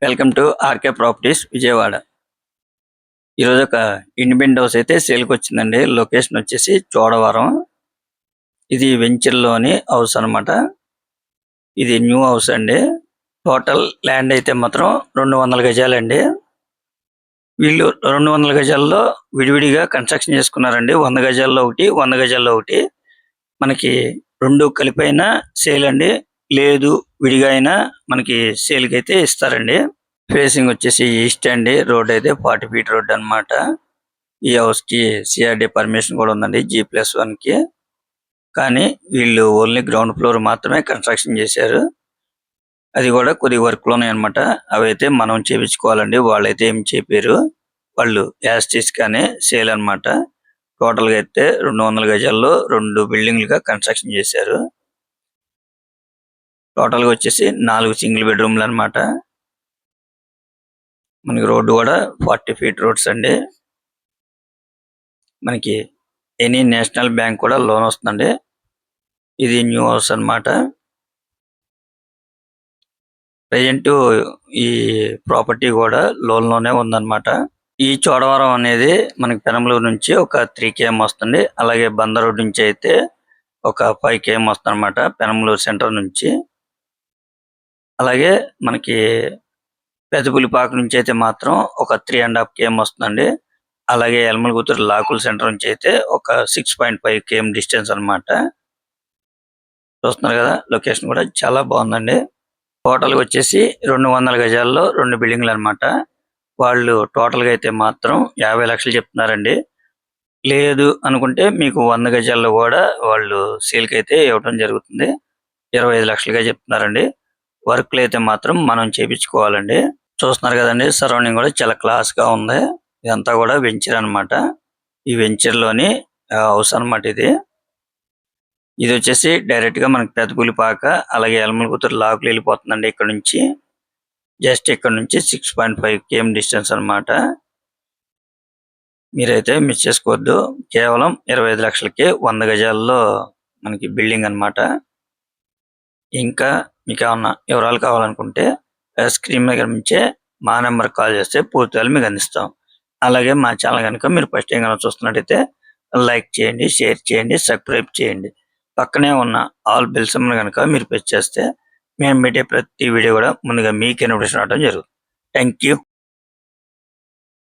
Welcome to RK properties Vijayawada. ఈరోజు ఒక independent house అయితే సేల్కి వచ్చిందండి. లొకేషన్ వచ్చేసి చోడవరం. ఇది వెంచర్లోని హౌస్ అన్నమాట. ఇది న్యూ హౌస్ అండి. టోటల్ ల్యాండ్ అయితే మాత్రం 200 గజాలండి. వీళ్ళు 200 గజాల్లో విడివిడిగా కన్స్ట్రక్షన్ చేసుకున్నారండి. 100 గజాల్లో ఒకటి, 100 గజాల్లో ఒకటి. మనకి రెండు కలిపైన సేల్ అండి. లేదు విడిగా అయినా మనకి సేల్కి అయితే ఇస్తారండి. ఫేసింగ్ వచ్చేసి ఈస్ట్ అండి. రోడ్ అయితే 40 ఫీట్ రోడ్ అన్నమాట. ఈ హౌస్ కి సిఆర్డి పర్మిషన్ కూడా ఉందండి G+1 కి. కానీ వీళ్ళు ఓన్లీ గ్రౌండ్ ఫ్లోర్ మాత్రమే కన్స్ట్రక్షన్ చేశారు. అది కూడా కొద్ది వర్క్ లోనే అన్నమాట. అవైతే మనం చేపించుకోవాలండి. వాళ్ళైతే ఏం చెప్పారు. వాళ్ళు యాస్టీస్ గానే సేల్ అన్నమాట. టోటల్ గా అయితే 200 గజాల్లో 2 బిల్డింగ్లుగా కన్స్ట్రక్షన్ చేశారు. టోటల్ గా వచ్చేసి 4 సింగిల్ బెడ్రూమ్లు అన్నమాట. మనకి రోడ్డు కూడా 40 ఫీట్ రోడ్స్ అండి. మనకి ఎనీ నేషనల్ బ్యాంక్ కూడా లోన్ వస్తుందండి. ఇది న్యూ హౌస్ అన్నమాట. ప్రజెంట్ ఈ ప్రాపర్టీ కూడా లోన్ లోనే ఉందన్నమాట. ఈ చోడవరం అనేది మనకి పెనమలూరు నుంచి ఒక 3 km వస్తుంది. అలాగే బందర్ రోడ్ నుంచి అయితే ఒక 5 km వస్తుంది అన్నమాట. పెనమలూరు సెంటర్ నుంచి. అలాగే మనకి పెదపులిపాక నుంచి అయితే మాత్రం ఒక 3.5 km వస్తుందండి. అలాగే ఎలమలగుత్తూరు లాకుల్ సెంటర్ నుంచి అయితే ఒక 6.5 km డిస్టెన్స్ అన్నమాట. చూస్తున్నారు కదా, లొకేషన్ కూడా చాలా బాగుందండి. టోటల్ గా వచ్చేసి 200 గజాల్లో 2 బిల్డింగ్లు అన్నమాట. వాళ్ళు టోటల్ గా అయితే మాత్రం 50 లక్షలు చెప్తున్నారండి. లేదు అనుకుంటే మీకు 100 గజాల్లో కూడా వాళ్ళు సేల్కి అయితే ఇవ్వడం జరుగుతుంది. 25 లక్షలుగా చెప్తున్నారండి. వర్క్లు అయితే మాత్రం మనం చేపించుకోవాలండి. చూస్తున్నారు కదండి, సరౌండింగ్ కూడా చాలా క్లాస్ గా ఉంది. ఇదంతా కూడా వెంచర్ అన్నమాట. ఈ వెంచర్ లోని హౌస్ అన్నమాట ఇది. ఇది వచ్చేసి డైరెక్ట్ గా మనకి పెదపులిపాక అలాగే ఎలమలగుత్తూరు లాకులు వెళ్ళిపోతుందండి. ఇక్కడ నుంచి జస్ట్ ఇక్కడ నుంచి 6.5 km డిస్టెన్స్ అన్నమాట. మీరైతే మిస్ చేసుకోవద్దు. కేవలం 25 లక్షలకి 100 గజాల్లో మనకి బిల్డింగ్ అన్నమాట. ఇంకా మీకు ఏమన్నా వివరాలు కావాలనుకుంటే స్క్రీన్ మీద కనిపించే మా నెంబర్ కాల్ చేస్తే పూర్తిగా మీకు అందిస్తాం. అలాగే మా ఛానల్ కనుక మీరు ఫస్ట్ టైం కనుక చూస్తున్నట్టయితే లైక్ చేయండి, షేర్ చేయండి, సబ్స్క్రైబ్ చేయండి. పక్కనే ఉన్న ఆల్ బెల్ సింబల్ కనుక మీరు ప్రెస్ చేస్తే మేము పెట్టే ప్రతి వీడియో కూడా ముందుగా మీకే నోటిఫికేషన్ రావడం జరుగుతుంది. Thank you.